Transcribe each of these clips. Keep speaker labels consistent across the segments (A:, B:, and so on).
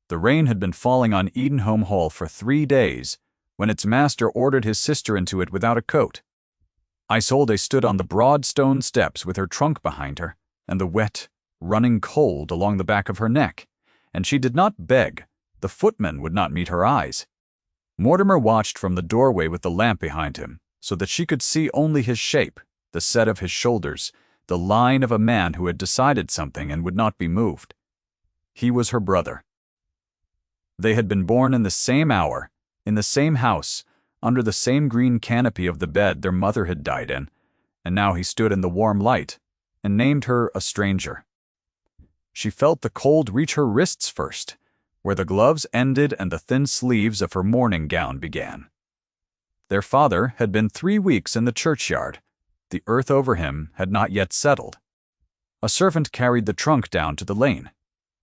A: The rain had been falling on Edenholm Hall for 3 days, when its master ordered his sister into it without a coat. Isolde stood on the broad stone steps with her trunk behind her, and the wet, running cold along the back of her neck, and she did not beg. The footman would not meet her eyes. Mortimer watched from the doorway with the lamp behind him, so that she could see only his shape, the set of his shoulders, the line of a man who had decided something and would not be moved. He was her brother. They had been born in the same hour, in the same house, under the same green canopy of the bed their mother had died in, and now he stood in the warm light, and named her a stranger. She felt the cold reach her wrists first, where the gloves ended and the thin sleeves of her morning gown began. Their father had been 3 weeks in the churchyard. The earth over him had not yet settled. A servant carried the trunk down to the lane,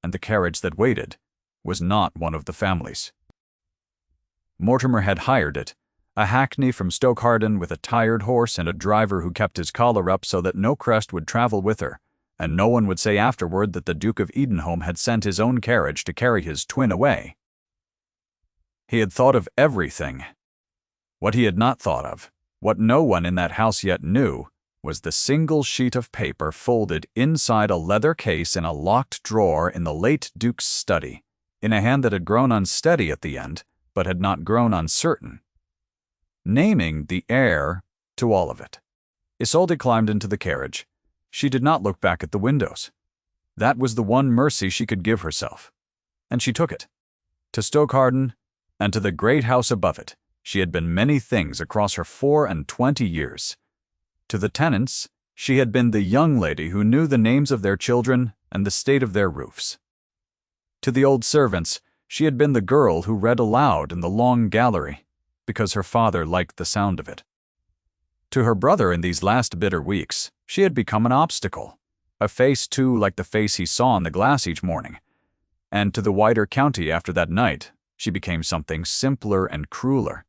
A: and the carriage that waited was not one of the family's. Mortimer had hired it, a hackney from Stokeharden with a tired horse and a driver who kept his collar up so that no crest would travel with her, and no one would say afterward that the Duke of Edenholm had sent his own carriage to carry his twin away. He had thought of everything. What he had not thought of, what no one in that house yet knew, was the single sheet of paper folded inside a leather case in a locked drawer in the late Duke's study, in a hand that had grown unsteady at the end, but had not grown uncertain, naming the heir to all of it. Isolde climbed into the carriage. She did not look back at the windows. That was the one mercy she could give herself. And she took it. To Stokeharden, and to the great house above it, she had been many things across her 24 years. To the tenants, she had been the young lady who knew the names of their children and the state of their roofs. To the old servants, she had been the girl who read aloud in the long gallery, because her father liked the sound of it. To her brother in these last bitter weeks, she had become an obstacle, a face too like the face he saw in the glass each morning. And to the wider county after that night, she became something simpler and crueler.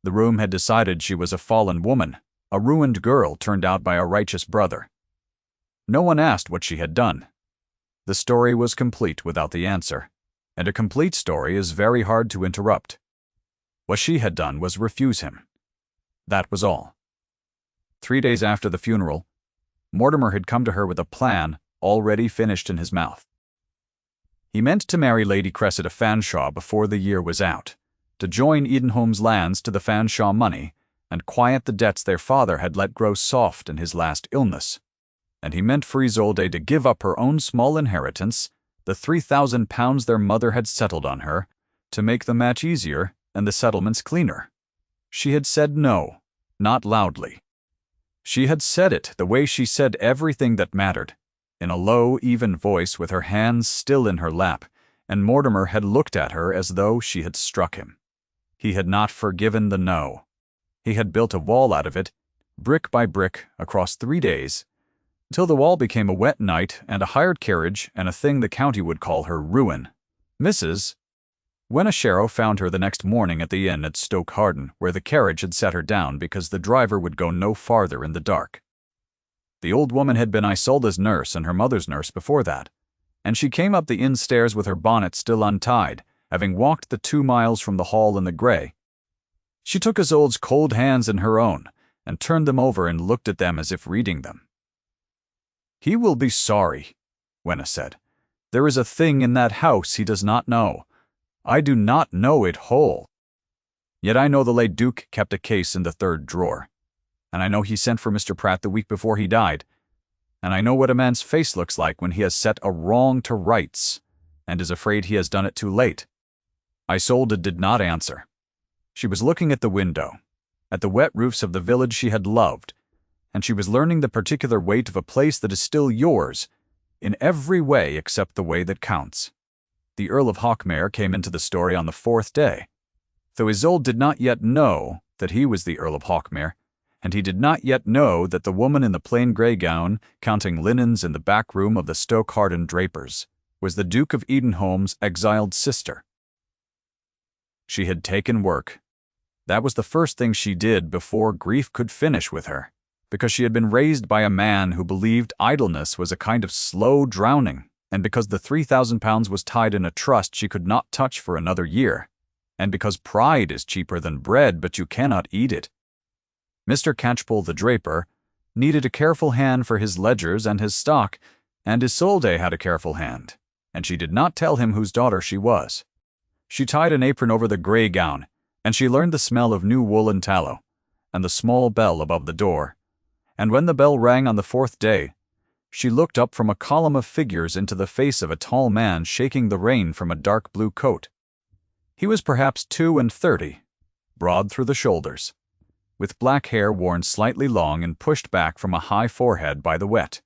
A: The room had decided she was a fallen woman, a ruined girl turned out by a righteous brother. No one asked what she had done. The story was complete without the answer, and a complete story is very hard to interrupt. What she had done was refuse him. That was all. 3 days after the funeral, Mortimer had come to her with a plan already finished in his mouth. He meant to marry Lady Cressida Fanshawe before the year was out, to join Edenholm's lands to the Fanshawe money, and quiet the debts their father had let grow soft in his last illness. And he meant for Isolde to give up her own small inheritance, the £3,000 their mother had settled on her, to make the match easier and the settlements cleaner. She had said no, not loudly. She had said it the way she said everything that mattered, in a low, even voice with her hands still in her lap, and Mortimer had looked at her as though she had struck him. He had not forgiven the no. He had built a wall out of it, brick by brick, across 3 days, till the wall became a wet night and a hired carriage and a thing the county would call her ruin. When a sheriff found her the next morning at the inn at Stokeharden, where the carriage had set her down because the driver would go no farther in the dark. The old woman had been Isolde's nurse and her mother's nurse before that, and she came up the inn stairs with her bonnet still untied, having walked the 2 miles from the hall in the grey. She took Isolde's cold hands in her own, and turned them over and looked at them as if reading them. "He will be sorry," Wenna said. "There is a thing in that house he does not know. I do not know it whole. Yet I know the late Duke kept a case in the 3rd drawer, and I know he sent for Mr. Pratt the week before he died, and I know what a man's face looks like when he has set a wrong to rights, and is afraid he has done it too late." Isolde did not answer. She was looking at the window, at the wet roofs of the village she had loved, and she was learning the particular weight of a place that is still yours, in every way except the way that counts. The Earl of Hawkmere came into the story on the 4th day, though Isolde did not yet know that he was the Earl of Hawkmere, and he did not yet know that the woman in the plain grey gown, counting linens in the back room of the Stokeharden drapers, was the Duke of Edenholm's exiled sister. She had taken work. That was the first thing she did before grief could finish with her, because she had been raised by a man who believed idleness was a kind of slow drowning, and because the £3,000 was tied in a trust she could not touch for another year, and because pride is cheaper than bread but you cannot eat it. Mr. Catchpole the draper needed a careful hand for his ledgers and his stock, and Isolde had a careful hand, and she did not tell him whose daughter she was. She tied an apron over the grey gown, and she learned the smell of new wool and tallow, and the small bell above the door. And when the bell rang on the 4th day, she looked up from a column of figures into the face of a tall man shaking the rain from a dark blue coat. He was perhaps 32, broad through the shoulders, with black hair worn slightly long and pushed back from a high forehead by the wet.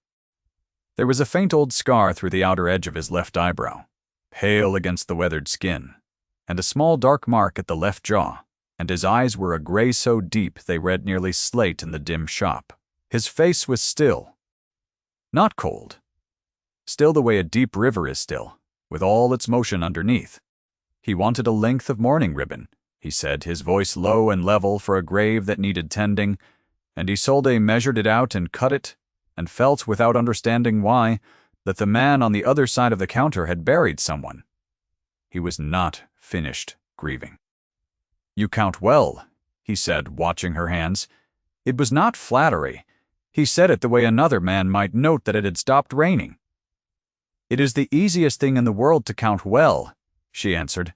A: There was a faint old scar through the outer edge of his left eyebrow, pale against the weathered skin, and a small dark mark at the left jaw, and his eyes were a grey so deep they read nearly slate in the dim shop. His face was still, not cold, still the way a deep river is still, with all its motion underneath. He wanted a length of mourning ribbon, he said, his voice low and level for a grave that needed tending, and Isolde measured it out and cut it, and felt, without understanding why, that the man on the other side of the counter had buried someone. He was not finished grieving. "You count well," he said, watching her hands. It was not flattery. He said it the way another man might note that it had stopped raining. "It is the easiest thing in the world to count well," she answered.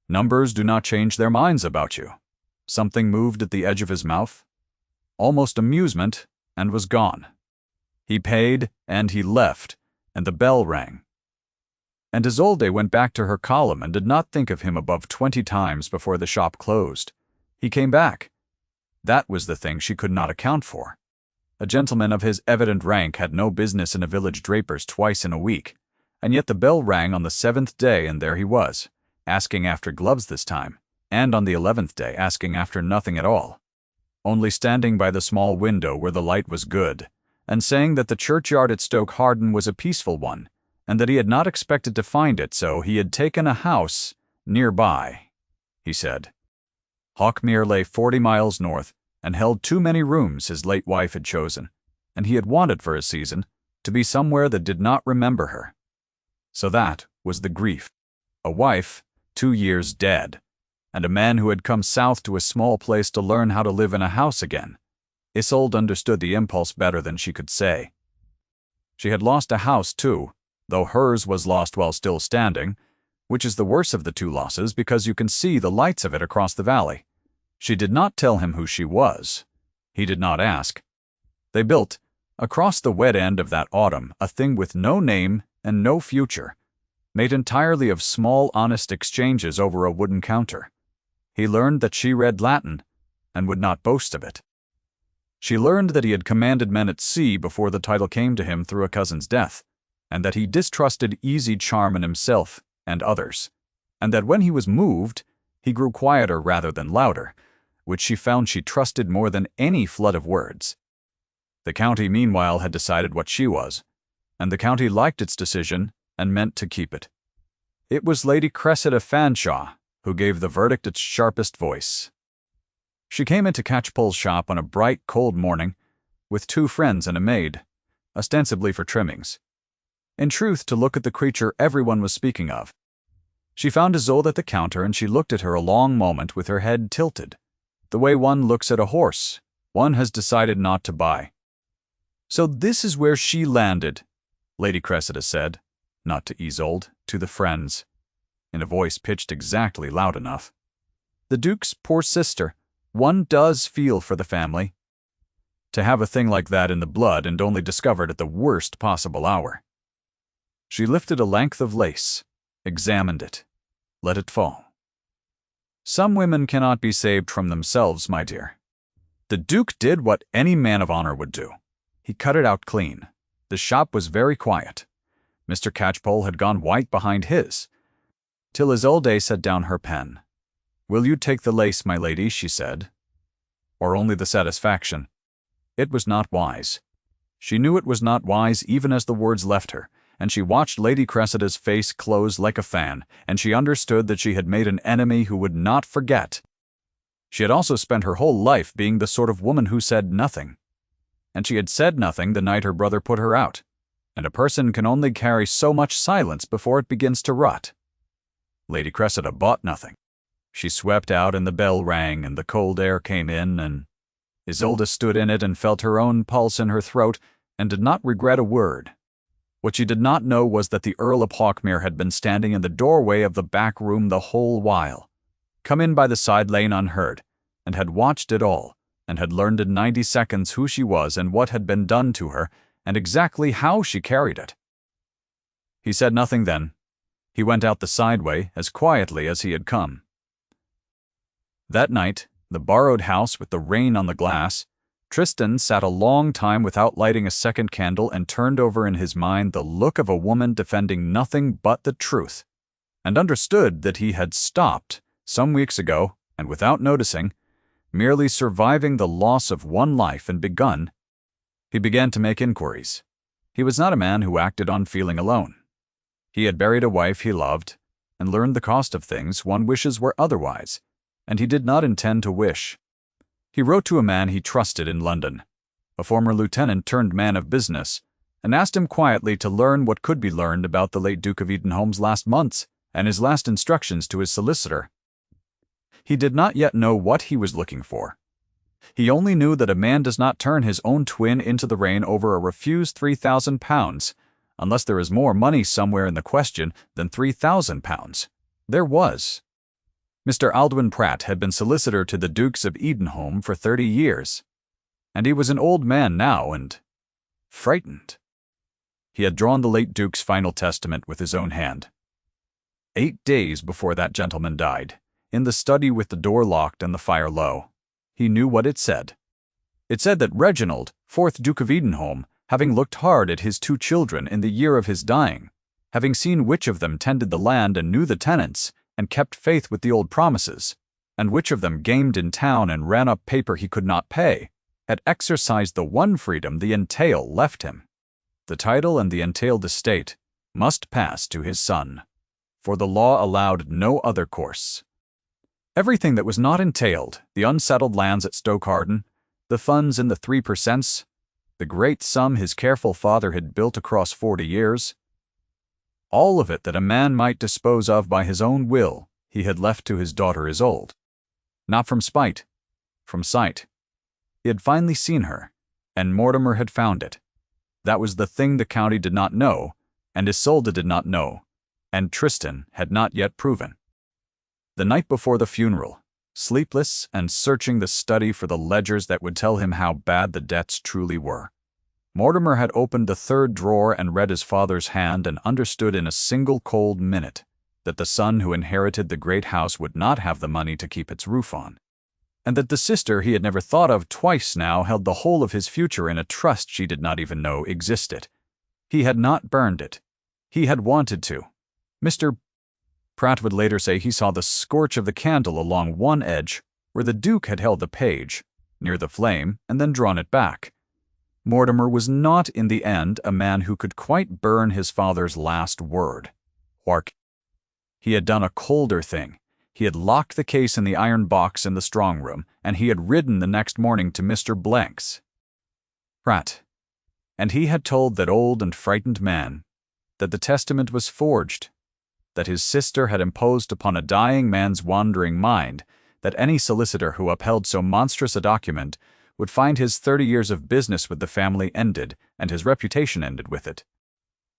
A: "Numbers do not change their minds about you." Something moved at the edge of his mouth, almost amusement, and was gone. He paid, and he left, and the bell rang. And Isolde went back to her column and did not think of him above 20 times before the shop closed. He came back. That was the thing she could not account for. A gentleman of his evident rank had no business in a village draper's twice in a week, and yet the bell rang on the 7th day, and there he was, asking after gloves this time, and on the 11th day asking after nothing at all, only standing by the small window where the light was good, and saying that the churchyard at Stoke Harden was a peaceful one, and that he had not expected to find it, so he had taken a house nearby, he said. Hawkmere lay 40 miles north, and held too many rooms his late wife had chosen, and he had wanted for a season to be somewhere that did not remember her. So that was the grief. A wife, 2 years dead, and a man who had come south to a small place to learn how to live in a house again. Isolde understood the impulse better than she could say. She had lost a house too, though hers was lost while still standing, which is the worse of the two losses because you can see the lights of it across the valley. She did not tell him who she was. He did not ask. They built, across the wet end of that autumn, a thing with no name and no future, made entirely of small honest exchanges over a wooden counter. He learned that she read Latin, and would not boast of it. She learned that he had commanded men at sea before the title came to him through a cousin's death, and that he distrusted easy charm in himself and others, and that when he was moved, he grew quieter rather than louder, which she found she trusted more than any flood of words. The county meanwhile had decided what she was, and the county liked its decision and meant to keep it. It was Lady Cressida Fanshawe who gave the verdict its sharpest voice. She came into Catchpole's shop on a bright, cold morning, with 2 friends and a maid, ostensibly for trimmings. In truth, to look at the creature everyone was speaking of. She found Isolde at the counter, and she looked at her a long moment with her head tilted, the way one looks at a horse one has decided not to buy. "So this is where she landed," Lady Cressida said, not to Isolde, to the friends, in a voice pitched exactly loud enough. "The Duke's poor sister. One does feel for the family. To have a thing like that in the blood and only discovered at the worst possible hour." She lifted a length of lace, examined it, let it fall. "Some women cannot be saved from themselves, my dear. The Duke did what any man of honor would do. He cut it out clean. The shop was very quiet. Mr. Catchpole had gone white behind his, till Isolde set down her pen. 'Will you take the lace, my lady?' she said. 'Or only the satisfaction?' It was not wise. She knew it was not wise even as the words left her, and she watched Lady Cressida's face close like a fan, and she understood that she had made an enemy who would not forget. She had also spent her whole life being the sort of woman who said nothing. And she had said nothing the night her brother put her out. and a person can only carry so much silence before it begins to rot. Lady Cressida bought nothing. She swept out and the bell rang and the cold air came in, and Isolde stood in it and felt her own pulse in her throat and did not regret a word. What she did not know was that the Earl of Hawkmere had been standing in the doorway of the back room the whole while, come in by the side lane unheard, and had watched it all, and had learned in 90 seconds who she was and what had been done to her, and exactly how she carried it. He said nothing then. He went out the side way as quietly as he had come. That night, the borrowed house with the rain on the glass, Tristan sat a long time without lighting a second candle and turned over in his mind the look of a woman defending nothing but the truth, and understood that he had stopped some weeks ago, and without noticing, merely surviving the loss of one life, and he began to make inquiries. He was not a man who acted on feeling alone. He had buried a wife he loved, and learned the cost of things one wishes were otherwise, and he did not intend to wish. He wrote to a man he trusted in London, a former lieutenant turned man of business, and asked him quietly to learn what could be learned about the late Duke of Edenholm's last months and his last instructions to his solicitor. He did not yet know what he was looking for. He only knew that a man does not turn his own twin into the rain over a refused £3,000, unless there is more money somewhere in the question than £3,000. There was. Mr. Aldwin Pratt had been solicitor to the Dukes of Edenholm for 30 years, and he was an old man now and frightened. He had drawn the late Duke's final testament with his own hand. 8 days before that gentleman died, in the study with the door locked and the fire low, he knew what it said. It said that Reginald, 4th Duke of Edenholm, having looked hard at his 2 children in the year of his dying, having seen which of them tended the land and knew the tenants, and kept faith with the old promises, and which of them gamed in town and ran up paper he could not pay, had exercised the one freedom the entail left him. The title and the entailed estate must pass to his son, for the law allowed no other course. Everything that was not entailed, the unsettled lands at Stokeharden, the funds in the 3%, the great sum his careful father had built across 40 years, all of it that a man might dispose of by his own will, he had left to his daughter Isolde. Not from spite, from sight. He had finally seen her, and Mortimer had found it. That was the thing the county did not know, and Isolde did not know, and Tristan had not yet proven. The night before the funeral, sleepless and searching the study for the ledgers that would tell him how bad the debts truly were, Mortimer had opened the 3rd drawer and read his father's hand and understood in a single cold minute that the son who inherited the great house would not have the money to keep its roof on, and that the sister he had never thought of twice now held the whole of his future in a trust she did not even know existed. He had not burned it. He had wanted to. Mr. Pratt would later say he saw the scorch of the candle along one edge where the Duke had held the page, near the flame, and then drawn it back. Mortimer was not in the end a man who could quite burn his father's last word. He had done a colder thing. He had locked the case in the iron box in the strong room, and he had ridden the next morning to Mr. Blank's. Pratt. And he had told that old and frightened man that the testament was forged, that his sister had imposed upon a dying man's wandering mind, that any solicitor who upheld so monstrous a document would find his 30 years of business with the family ended, and his reputation ended with it.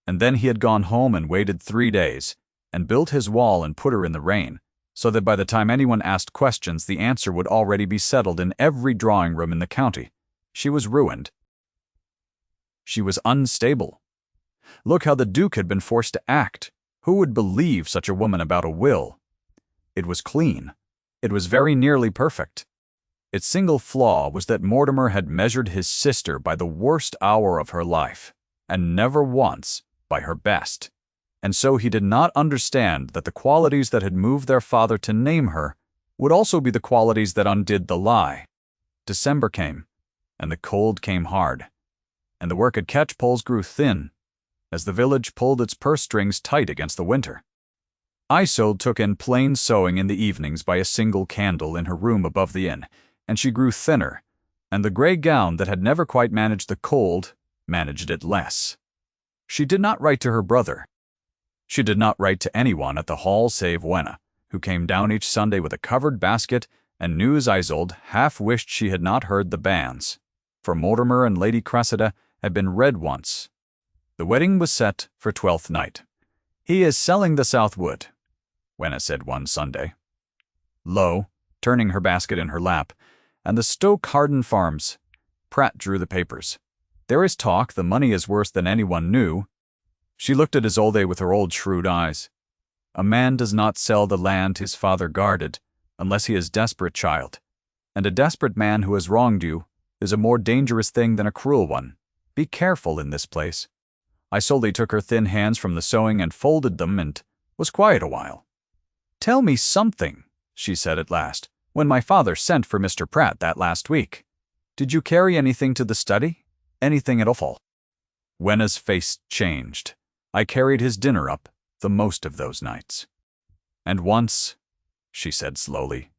A: And then he had gone home and waited 3 days, and built his wall and put her in the rain, so that by the time anyone asked questions the answer would already be settled in every drawing room in the county. She was ruined. She was unstable. Look how the Duke had been forced to act. Who would believe such a woman about a will? It was clean. It was very nearly perfect. Its single flaw was that Mortimer had measured his sister by the worst hour of her life, and never once by her best. And so he did not understand that the qualities that had moved their father to name her would also be the qualities that undid the lie. December came, and the cold came hard, and the work at catch-poles grew thin, as the village pulled its purse strings tight against the winter. Isolde took in plain sewing in the evenings by a single candle in her room above the inn, and she grew thinner, and the gray gown that had never quite managed the cold managed it less. She did not write to her brother. She did not write to anyone at the hall save Wenna, who came down each Sunday with a covered basket and news. Isolde half wished she had not heard the banns, for Mortimer and Lady Cressida had been read once. The wedding was set for 12th night. "He is selling the South Wood," Wenna said one Sunday. Lo, turning her basket in her lap, and the Stoke Harden Farms. Pratt drew the papers. "There is talk the money is worse than anyone knew." She looked at Isolde with her old shrewd eyes. "A man does not sell the land his father guarded, unless he is desperate, child. And a desperate man who has wronged you is a more dangerous thing than a cruel one. Be careful in this place." Isolde took her thin hands from the sewing and folded them and was quiet a while. "Tell me something," she said at last, "when my father sent for Mr. Pratt that last week. Did you carry anything to the study? Anything at all?" Wenna's face changed. "I carried his dinner up the most of those nights. And once," she said slowly,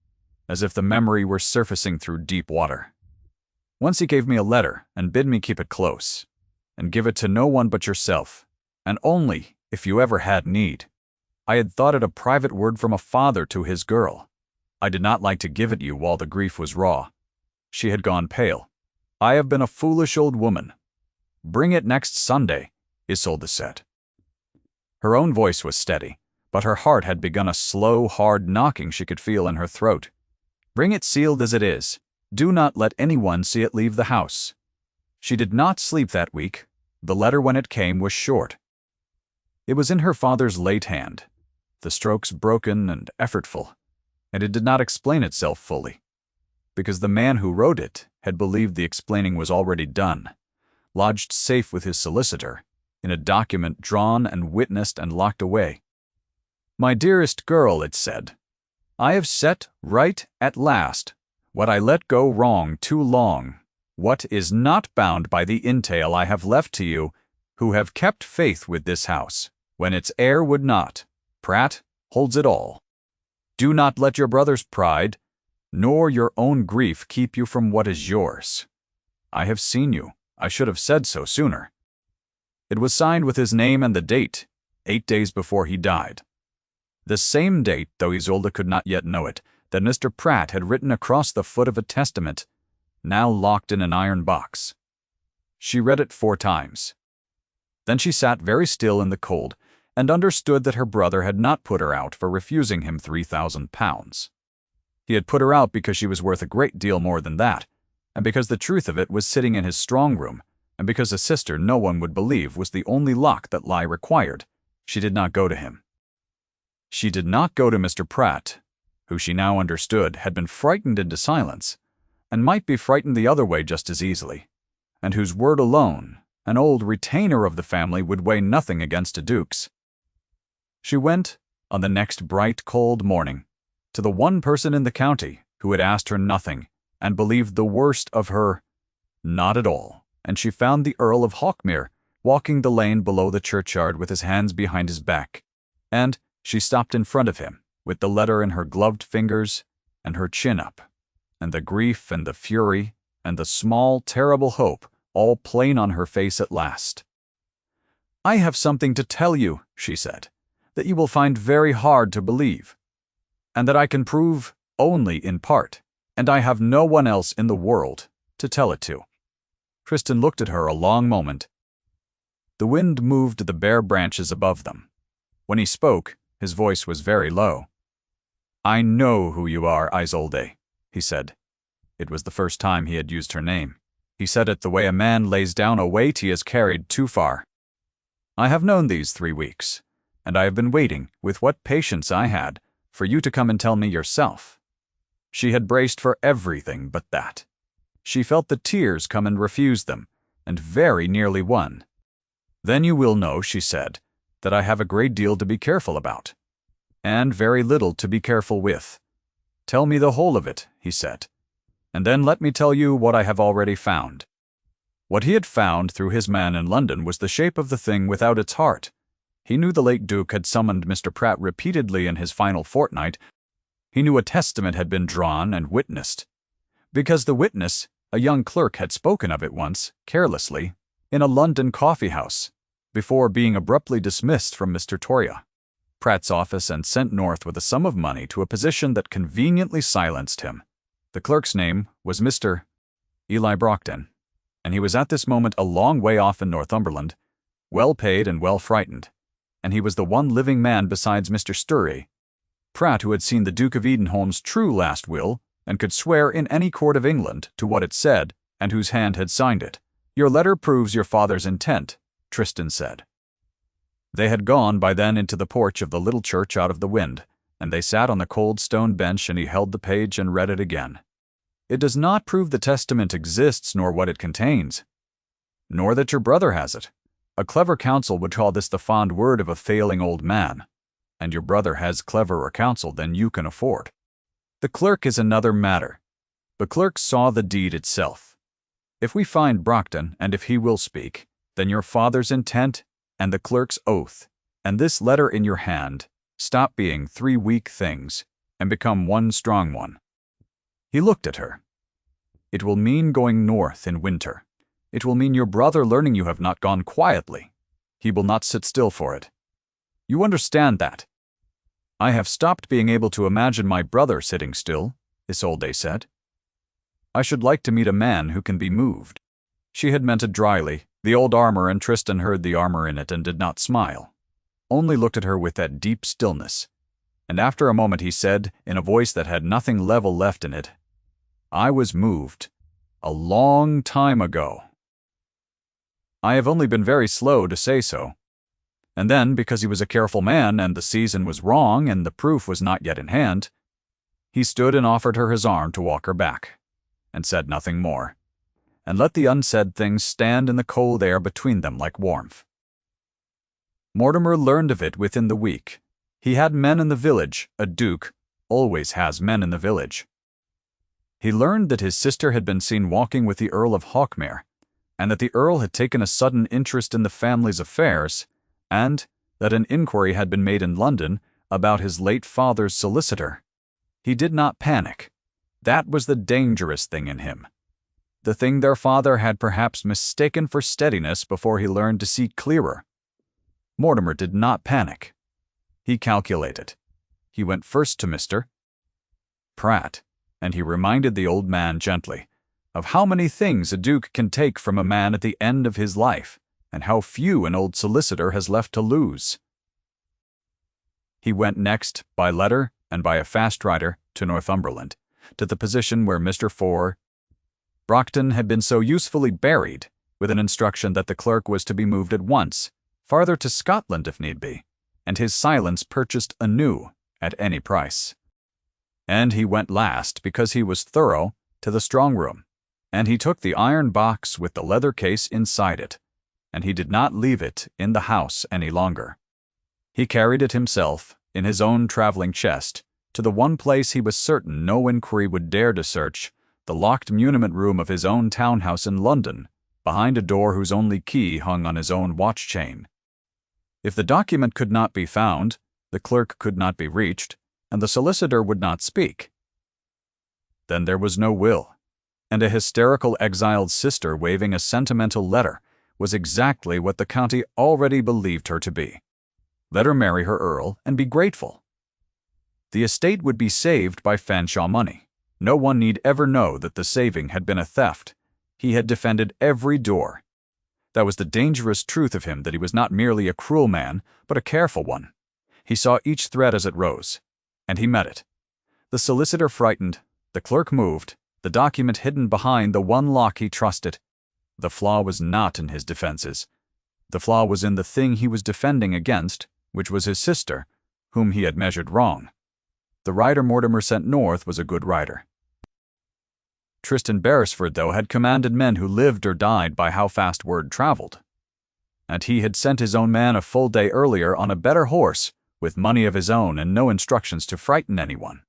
A: as if the memory were surfacing through deep water, "once he gave me a letter and bid me keep it close, and give it to no one but yourself, and only if you ever had need. I had thought it a private word from a father to his girl. I did not like to give it you while the grief was raw." She had gone pale. "I have been a foolish old woman." "Bring it next Sunday," Isolde said. Her own voice was steady, but her heart had begun a slow, hard knocking she could feel in her throat. "Bring it sealed as it is. Do not let anyone see it leave the house." She did not sleep that week. The letter, when it came, was short. It was in her father's late hand, the strokes broken and effortful, and it did not explain itself fully, because the man who wrote it had believed the explaining was already done, lodged safe with his solicitor, in a document drawn and witnessed and locked away. "My dearest girl," it said, "I have set right at last what I let go wrong too long, what is not bound by the entail I have left to you, who have kept faith with this house, when its heir would not. Pratt holds it all. Do not let your brother's pride, nor your own grief keep you from what is yours. I have seen you. I should have said so sooner." It was signed with his name and the date, 8 days before he died. The same date, though Isolde could not yet know it, that Mr. Pratt had written across the foot of a testament, now locked in an iron box. She read it 4 times. Then she sat very still in the cold, and understood that her brother had not put her out for refusing him £3,000. He had put her out because she was worth a great deal more than that, and because the truth of it was sitting in his strong room, and because a sister no one would believe was the only lock that lie required. She did not go to him. She did not go to Mr. Pratt, who she now understood had been frightened into silence, and might be frightened the other way just as easily, and whose word alone, an old retainer of the family, would weigh nothing against a duke's. She went, on the next bright, cold morning, to the one person in the county who had asked her nothing, and believed the worst of her not at all, and she found the Earl of Hawkmere walking the lane below the churchyard with his hands behind his back, and she stopped in front of him, with the letter in her gloved fingers and her chin up, and the grief and the fury and the small, terrible hope all plain on her face at last. "I have something to tell you," she said, "that you will find very hard to believe, and that I can prove only in part, and I have no one else in the world to tell it to." Tristan looked at her a long moment. The wind moved the bare branches above them. When he spoke, his voice was very low. "I know who you are, Isolde," he said. It was the first time he had used her name. He said it the way a man lays down a weight he has carried too far. "I have known these 3 weeks, and I have been waiting, with what patience I had, for you to come and tell me yourself." She had braced for everything but that. She felt the tears come and refuse them, and very nearly won. "Then you will know," she said, "that I have a great deal to be careful about, and very little to be careful with." "Tell me the whole of it," he said, "and then let me tell you what I have already found." What he had found through his man in London was the shape of the thing without its heart. He knew the late Duke had summoned Mr. Pratt repeatedly in his final fortnight. He knew a testament had been drawn and witnessed, because the witness, a young clerk, had spoken of it once, carelessly, in a London coffee-house. before being abruptly dismissed from Mr. Toria, Pratt's office, and sent north with a sum of money to a position that conveniently silenced him. The clerk's name was Mr. Eli Brockton, and he was at this moment a long way off in Northumberland, well paid and well frightened, and he was the one living man besides Mr. Sturry, Pratt, who had seen the Duke of Edenholm's true last will, and could swear in any court of England to what it said, and whose hand had signed it. "Your letter proves your father's intent," Tristan said. They had gone by then into the porch of the little church out of the wind, and they sat on the cold stone bench, and he held the page and read it again. "It does not prove the testament exists, nor what it contains, nor that your brother has it. A clever counsel would call this the fond word of a failing old man, and your brother has cleverer counsel than you can afford. The clerk is another matter. The clerk saw the deed itself. If we find Brockton, and if he will speak, then your father's intent and the clerk's oath, and this letter in your hand, stop being 3 weak things and become one strong one." He looked at her. "It will mean going north in winter. It will mean your brother learning you have not gone quietly. He will not sit still for it. You understand that?" "I have stopped being able to imagine my brother sitting still," Isolde said. "I should like to meet a man who can be moved." She had meant it dryly, the old armor, and Tristan heard the armor in it and did not smile, only looked at her with that deep stillness. And after a moment he said, in a voice that had nothing level left in it, "I was moved a long time ago. I have only been very slow to say so. And then, because he was a careful man, and the season was wrong, and the proof was not yet in hand, he stood and offered her his arm to walk her back, and said nothing more, and let the unsaid things stand in the cold air between them like warmth. Mortimer learned of it within the week. He had men in the village. A duke always has men in the village. He learned that his sister had been seen walking with the Earl of Hawkmere, and that the Earl had taken a sudden interest in the family's affairs, and that an inquiry had been made in London about his late father's solicitor. He did not panic. That was the dangerous thing in him. The thing their father had perhaps mistaken for steadiness before he learned to see clearer. Mortimer did not panic. He calculated. He went first to Mr. Pratt, and he reminded the old man gently of how many things a duke can take from a man at the end of his life, and how few an old solicitor has left to lose. He went next, by letter and by a fast rider, to Northumberland, to the position where Mr. Brockton had been so usefully buried, with an instruction that the clerk was to be moved at once, farther to Scotland if need be, and his silence purchased anew at any price. And he went last, because he was thorough, to the strong room, and he took the iron box with the leather case inside it, and he did not leave it in the house any longer. He carried it himself, in his own traveling chest, to the one place he was certain no inquiry would dare to search, the locked muniment room of his own townhouse in London, behind a door whose only key hung on his own watch chain. If the document could not be found, the clerk could not be reached, and the solicitor would not speak, then there was no will, and a hysterical exiled sister waving a sentimental letter was exactly what the county already believed her to be. Let her marry her earl and be grateful. The estate would be saved by Fanshawe money. No one need ever know that the saving had been a theft. He had defended every door. That was the dangerous truth of him, that he was not merely a cruel man, but a careful one. He saw each threat as it rose, and he met it. The solicitor frightened, the clerk moved, the document hidden behind the one lock he trusted. The flaw was not in his defenses. The flaw was in the thing he was defending against, which was his sister, whom he had measured wrong. The rider Mortimer sent north was a good rider. Tristan Beresford, though, had commanded men who lived or died by how fast word traveled. And he had sent his own man a full day earlier on a better horse, with money of his own and no instructions to frighten anyone.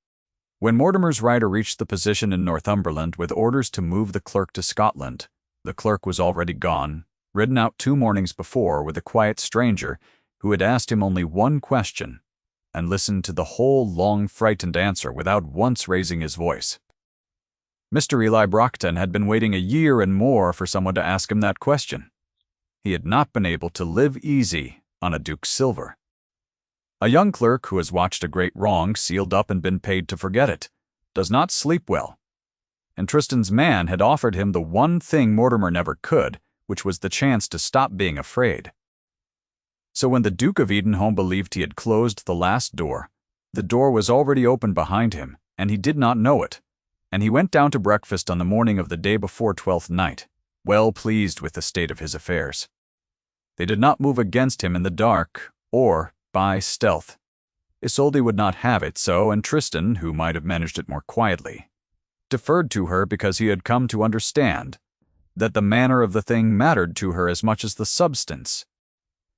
A: When Mortimer's rider reached the position in Northumberland with orders to move the clerk to Scotland, the clerk was already gone, ridden out 2 mornings before with a quiet stranger who had asked him only one question, and listened to the whole long frightened answer without once raising his voice. Mr. Eli Brockton had been waiting a year and more for someone to ask him that question. he had not been able to live easy on a duke's silver. A young clerk who has watched a great wrong sealed up and been paid to forget it does not sleep well. And Tristan's man had offered him the one thing Mortimer never could, which was the chance to stop being afraid. So when the Duke of Edenholm believed he had closed the last door, the door was already open behind him, and he did not know it, and he went down to breakfast on the morning of the day before 12th night, well pleased with the state of his affairs. They did not move against him in the dark, or by stealth. Isolde would not have it so, and Tristan, who might have managed it more quietly, deferred to her because he had come to understand that the manner of the thing mattered to her as much as the substance.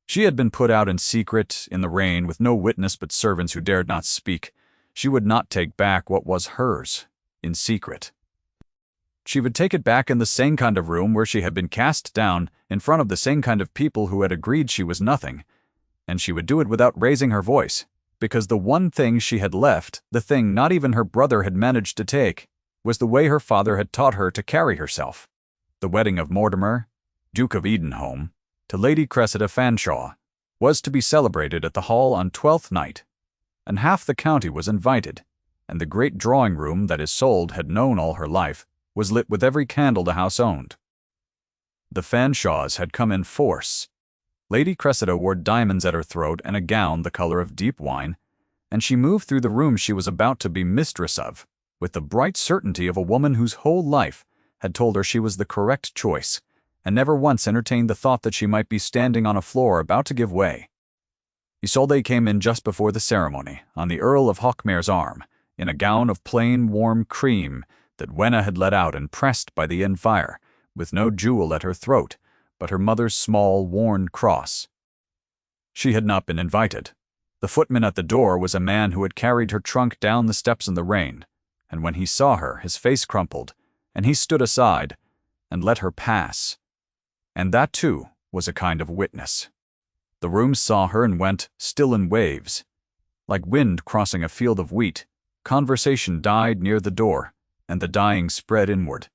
A: She had been put out in secret, in the rain, with no witness but servants who dared not speak. She would not take back what was hers, in secret. She would take it back in the same kind of room where she had been cast down, in front of the same kind of people who had agreed she was nothing, and she would do it without raising her voice, because the one thing she had left, the thing not even her brother had managed to take, was the way her father had taught her to carry herself. The wedding of Mortimer, Duke of Edenholm, to Lady Cressida Fanshawe, was to be celebrated at the hall on 12th night, and half the county was invited, and the great drawing-room that Isolde had known all her life was lit with every candle the house owned. The Fanshawes had come in force. Lady Cressida wore diamonds at her throat and a gown the color of deep wine, and she moved through the room she was about to be mistress of, with the bright certainty of a woman whose whole life had told her she was the correct choice, and never once entertained the thought that she might be standing on a floor about to give way. Isolde came in just before the ceremony, on the Earl of Hawkmere's arm, in a gown of plain, warm cream that Wenna had let out and pressed by the inn fire, with no jewel at her throat, but her mother's small, worn cross. She had not been invited. The footman at the door was a man who had carried her trunk down the steps in the rain, and when he saw her, his face crumpled, and he stood aside and let her pass. And that, too, was a kind of witness. The room saw her and went still in waves. Like wind crossing a field of wheat, conversation died near the door, and the dying spread inward.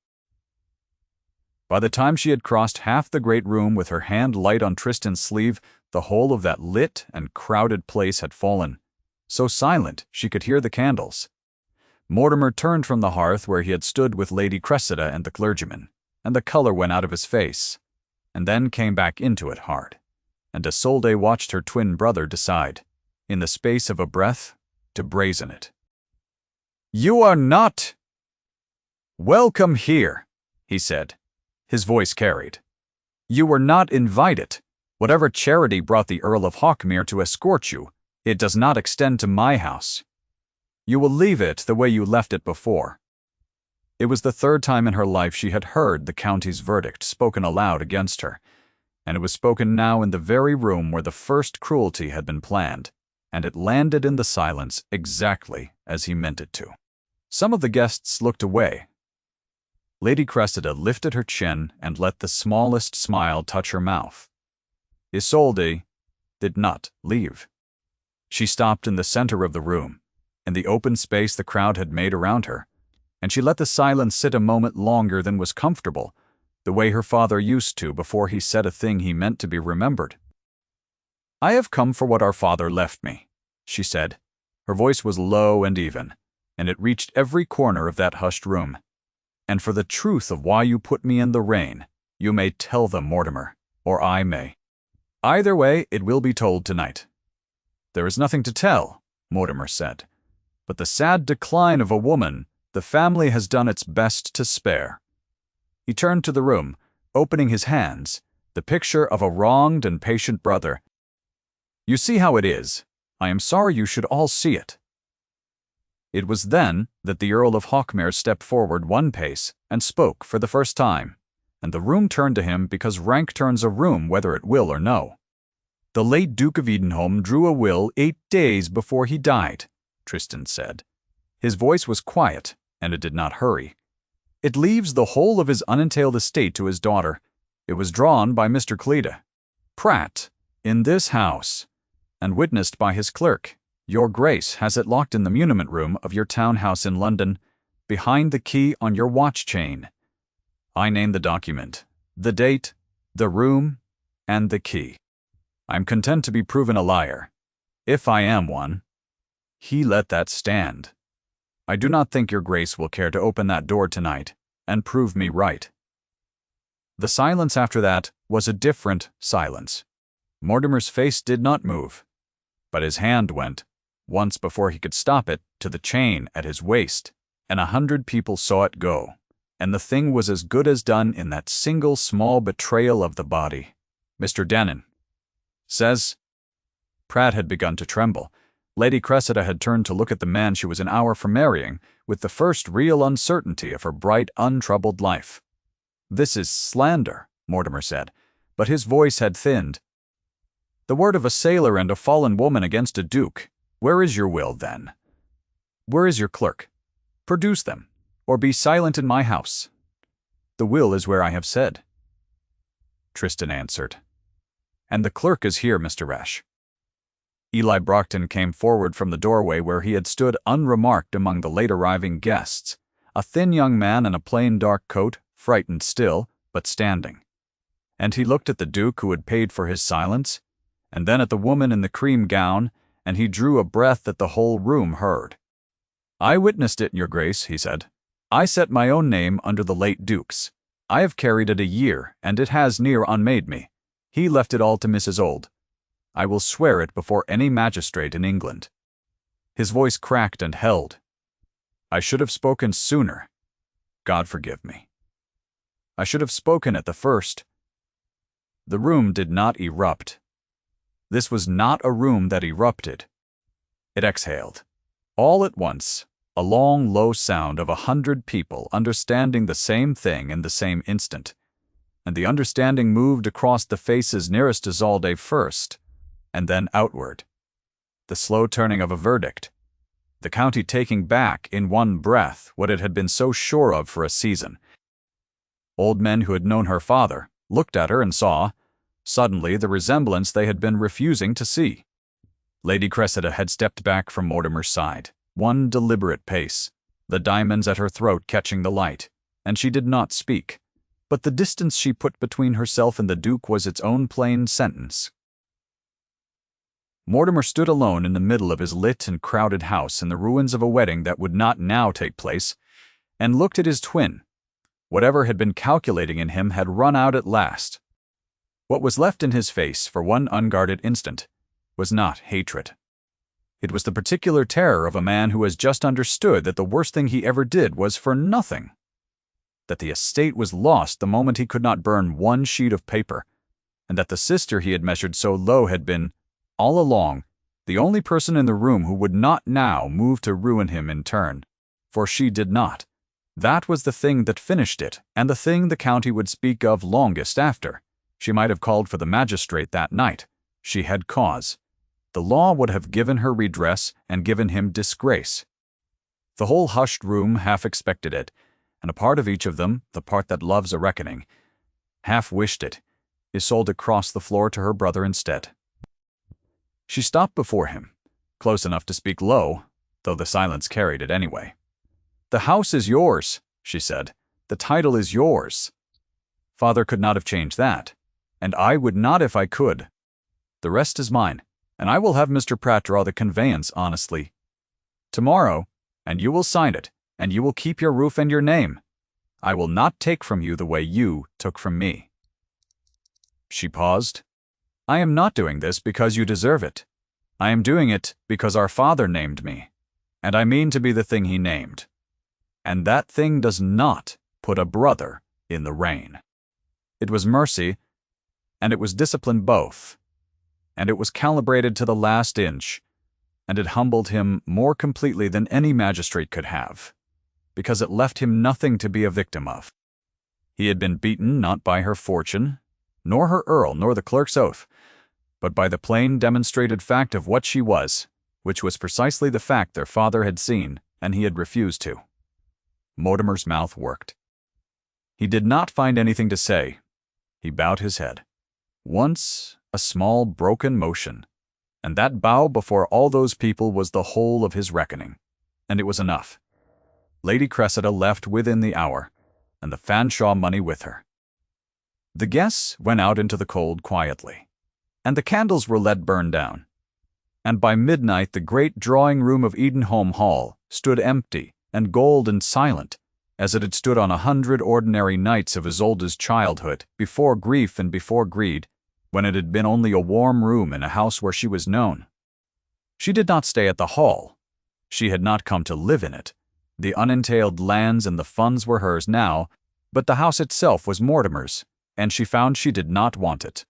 A: By the time she had crossed half the great room with her hand light on Tristan's sleeve, the whole of that lit and crowded place had fallen, so silent she could hear the candles. Mortimer turned from the hearth where he had stood with Lady Cressida and the clergyman, and the color went out of his face, and then came back into it hard, and Isolde watched her twin brother decide, in the space of a breath, to brazen it. "You are not welcome here," he said. His voice carried. "You were not invited. Whatever charity brought the Earl of Hawkmere to escort you, it does not extend to my house. You will leave it the way you left it before." It was the third time in her life she had heard the county's verdict spoken aloud against her, and it was spoken now in the very room where the first cruelty had been planned, and it landed in the silence exactly as he meant it to. Some of the guests looked away. Lady Cressida lifted her chin and let the smallest smile touch her mouth. Isolde did not leave. She stopped in the center of the room, in the open space the crowd had made around her, and she let the silence sit a moment longer than was comfortable, the way her father used to before he said a thing he meant to be remembered. "I have come for what our father left me," she said. Her voice was low and even, and it reached every corner of that hushed room. "And for the truth of why you put me in the rain, you may tell them, Mortimer, or I may. Either way, it will be told tonight." "There is nothing to tell," Mortimer said, "but the sad decline of a woman the family has done its best to spare." He turned to the room, opening his hands, the picture of a wronged and patient brother. "You see how it is. I am sorry you should all see it." It was then that the Earl of Hawkmere stepped forward one pace and spoke for the first time, and the room turned to him because rank turns a room whether it will or no. "The late Duke of Edenholm drew a will 8 days before he died," Tristan said. His voice was quiet, and it did not hurry. "It leaves the whole of his unentailed estate to his daughter. It was drawn by Mr. Cleda Pratt in this house, and witnessed by his clerk. Your Grace has it locked in the muniment room of your townhouse in London, behind the key on your watch chain. I name the document, the date, the room, and the key. I'm content to be proven a liar, if I am one." He let that stand. "I do not think your grace will care to open that door tonight and prove me right." The silence after that was a different silence. Mortimer's face did not move, but his hand went, once before he could stop it, to the chain at his waist, and 100 people saw it go, and the thing was as good as done in that single small betrayal of the body. "Mr. Denon says—" Pratt had begun to tremble. Lady Cressida had turned to look at the man she was an hour from marrying, with the first real uncertainty of her bright, untroubled life. "This is slander," Mortimer said, but his voice had thinned. "The word of a sailor and a fallen woman against a duke. Where is your will, then? Where is your clerk? Produce them, or be silent in my house." "The will is where I have said," Tristan answered. "And the clerk is here, Mr. Rash." Eli Brockton came forward from the doorway where he had stood unremarked among the late-arriving guests, a thin young man in a plain dark coat, frightened still, but standing. And he looked at the Duke who had paid for his silence, and then at the woman in the cream gown, and he drew a breath that the whole room heard. "I witnessed it, your grace," he said. "I set my own name under the late Duke's. I have carried it a year, and it has near unmade me. He left it all to Mrs. Old. I will swear it before any magistrate in England." His voice cracked and held. "I should have spoken sooner. God forgive me. I should have spoken at the first." The room did not erupt. This was not a room that erupted. It exhaled. All at once, a long, low sound of 100 people understanding the same thing in the same instant. And the understanding moved across the faces nearest to Zalde first, and then outward. The slow turning of a verdict. The county taking back in one breath what it had been so sure of for a season. Old men who had known her father looked at her and saw, suddenly, the resemblance they had been refusing to see. Lady Cressida had stepped back from Mortimer's side, one deliberate pace, the diamonds at her throat catching the light, and she did not speak. But the distance she put between herself and the Duke was its own plain sentence. Mortimer stood alone in the middle of his lit and crowded house in the ruins of a wedding that would not now take place, and looked at his twin. Whatever had been calculating in him had run out at last. What was left in his face for one unguarded instant was not hatred. It was the particular terror of a man who has just understood that the worst thing he ever did was for nothing. That the estate was lost the moment he could not burn one sheet of paper, and that the sister he had measured so low had been, all along, the only person in the room who would not now move to ruin him in turn. For she did not. That was the thing that finished it, and the thing the county would speak of longest after. She might have called for the magistrate that night. She had cause. The law would have given her redress and given him disgrace. The whole hushed room half expected it, and a part of each of them, the part that loves a reckoning, half wished it. Isolde crossed the floor to her brother instead. She stopped before him, close enough to speak low, though the silence carried it anyway. "The house is yours," she said. "The title is yours. Father could not have changed that, and I would not if I could. The rest is mine, and I will have Mr. Pratt draw the conveyance honestly. Tomorrow, and you will sign it, and you will keep your roof and your name. I will not take from you the way you took from me." She paused. "I am not doing this because you deserve it. I am doing it because our father named me, and I mean to be the thing he named. And that thing does not put a brother in the rain." It was mercy, and it was discipline both, and it was calibrated to the last inch, and it humbled him more completely than any magistrate could have, because it left him nothing to be a victim of. He had been beaten not by her fortune, nor her earl, nor the clerk's oath, but by the plain demonstrated fact of what she was, which was precisely the fact their father had seen, and he had refused to. Mortimer's mouth worked. He did not find anything to say. He bowed his head. Once, a small, broken motion, and that bow before all those people was the whole of his reckoning, and it was enough. Lady Cressida left within the hour, and the Fanshawe money with her. The guests went out into the cold quietly, and the candles were let burn down. And by midnight the great drawing-room of Edenholm Hall stood empty and gold and silent, as it had stood on 100 ordinary nights of Isolde's childhood, before grief and before greed, when it had been only a warm room in a house where she was known. She did not stay at the hall. She had not come to live in it. The unentailed lands and the funds were hers now, but the house itself was Mortimer's, and she found she did not want it.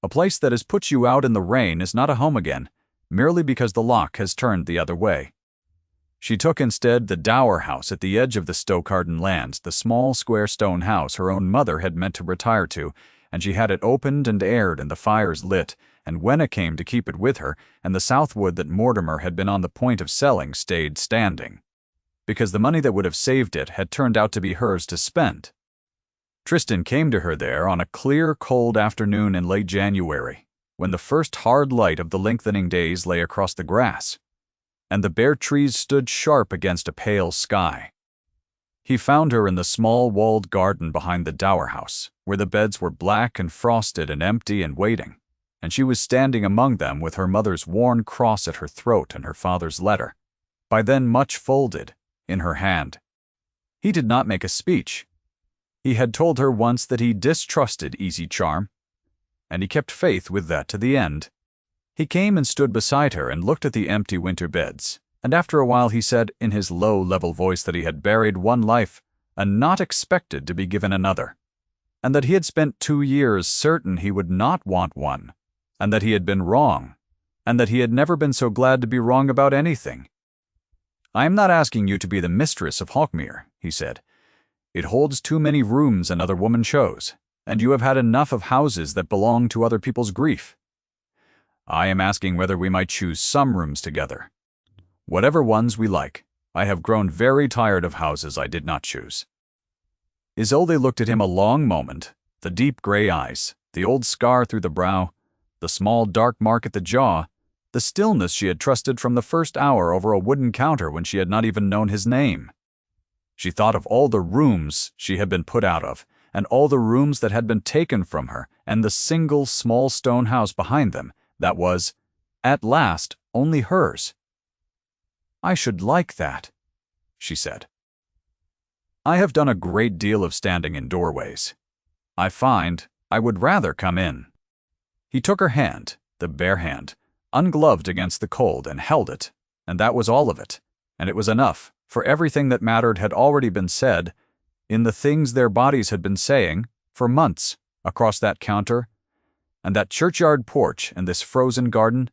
A: A place that has put you out in the rain is not a home again, merely because the lock has turned the other way. She took instead the dower house at the edge of the Stokeharden lands, the small square stone house her own mother had meant to retire to, and she had it opened and aired and the fires lit, and Wenna came to keep it with her, and the southwood that Mortimer had been on the point of selling stayed standing, because the money that would have saved it had turned out to be hers to spend. Tristan came to her there on a clear, cold afternoon in late January, when the first hard light of the lengthening days lay across the grass, and the bare trees stood sharp against a pale sky. He found her in the small walled garden behind the dower house, where the beds were black and frosted and empty and waiting, and she was standing among them with her mother's worn cross at her throat and her father's letter, by then much folded, in her hand. He did not make a speech. He had told her once that he distrusted easy charm, and he kept faith with that to the end. He came and stood beside her and looked at the empty winter beds, and after a while he said in his low, level voice that he had buried one life and not expected to be given another, and that he had spent 2 years certain he would not want one, and that he had been wrong, and that he had never been so glad to be wrong about anything. "I am not asking you to be the mistress of Hawkmere," he said. "It holds too many rooms another woman chose, and you have had enough of houses that belong to other people's grief. I am asking whether we might choose some rooms together. Whatever ones we like. I have grown very tired of houses I did not choose." Isolde looked at him a long moment, the deep gray eyes, the old scar through the brow, the small dark mark at the jaw, the stillness she had trusted from the first hour over a wooden counter when she had not even known his name. She thought of all the rooms she had been put out of, and all the rooms that had been taken from her, and the single small stone house behind them that was, at last, only hers. "I should like that," she said. "I have done a great deal of standing in doorways. I find I would rather come in." He took her hand, the bare hand, ungloved against the cold, and held it, and that was all of it, and it was enough, for everything that mattered had already been said, in the things their bodies had been saying, for months, across that counter, and that churchyard porch and this frozen garden.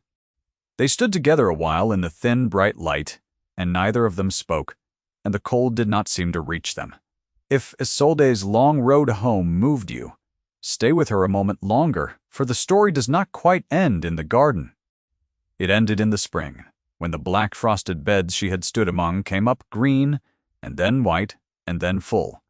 A: They stood together a while in the thin, bright light, and neither of them spoke, and the cold did not seem to reach them. If Isolde's long road home moved you, stay with her a moment longer, for the story does not quite end in the garden. It ended in the spring, when the black frosted beds she had stood among came up green, and then white, and then full,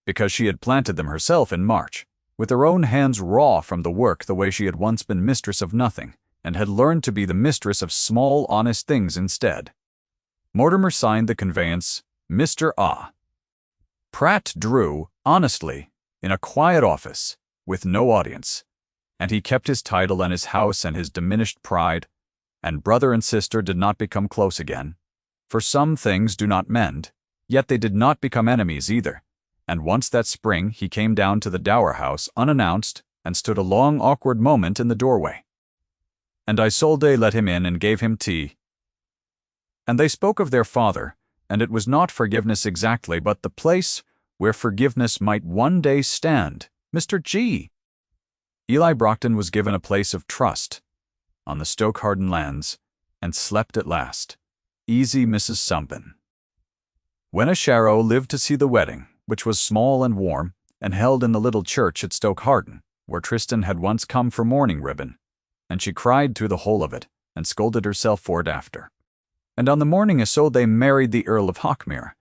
A: because she had planted them herself in March, with her own hands raw from the work the way she had once been mistress of nothing, and had learned to be the mistress of small, honest things instead. Mortimer signed the conveyance Mr. Ah. Pratt drew, honestly, in a quiet office, with no audience, and he kept his title and his house and his diminished pride, and brother and sister did not become close again, for some things do not mend, yet they did not become enemies either, and once that spring he came down to the dower house unannounced and stood a long awkward moment in the doorway. And Isolde let him in and gave him tea. And they spoke of their father, and it was not forgiveness exactly, but the place where forgiveness might one day stand, Mr. G. Eli Brockton was given a place of trust on the Stokeharden lands, and slept at last. Easy Mrs. Sumpin. Wenna Sharrow lived to see the wedding, which was small and warm, and held in the little church at Stokeharden, where Tristan had once come for mourning ribbon, and she cried through the whole of it, and scolded herself for it after. And on the morning Isolde married the Earl of Hawkmere,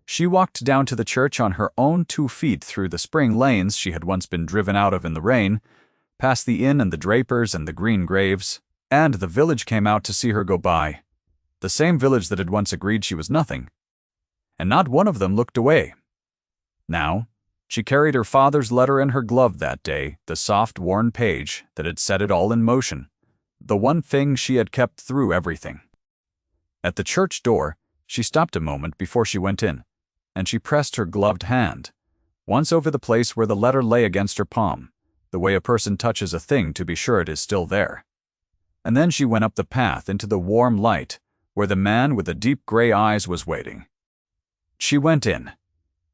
A: she walked down to the church on her own 2 feet through the spring lanes she had once been driven out of in the rain, past the inn and the drapers and the green graves, and the village came out to see her go by, the same village that had once agreed she was nothing, and not one of them looked away. Now, She carried her father's letter in her glove that day, the soft, worn page that had set it all in motion, the one thing she had kept through everything. At the church door, she stopped a moment before she went in, and she pressed her gloved hand once over the place where the letter lay against her palm, the way a person touches a thing to be sure it is still there. And then she went up the path into the warm light, where the man with the deep gray eyes was waiting. She went in.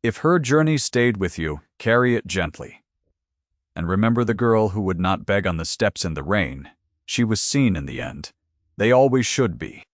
A: If her journey stayed with you, carry it gently. And remember the girl who would not beg on the steps in the rain. She was seen in the end. They always should be.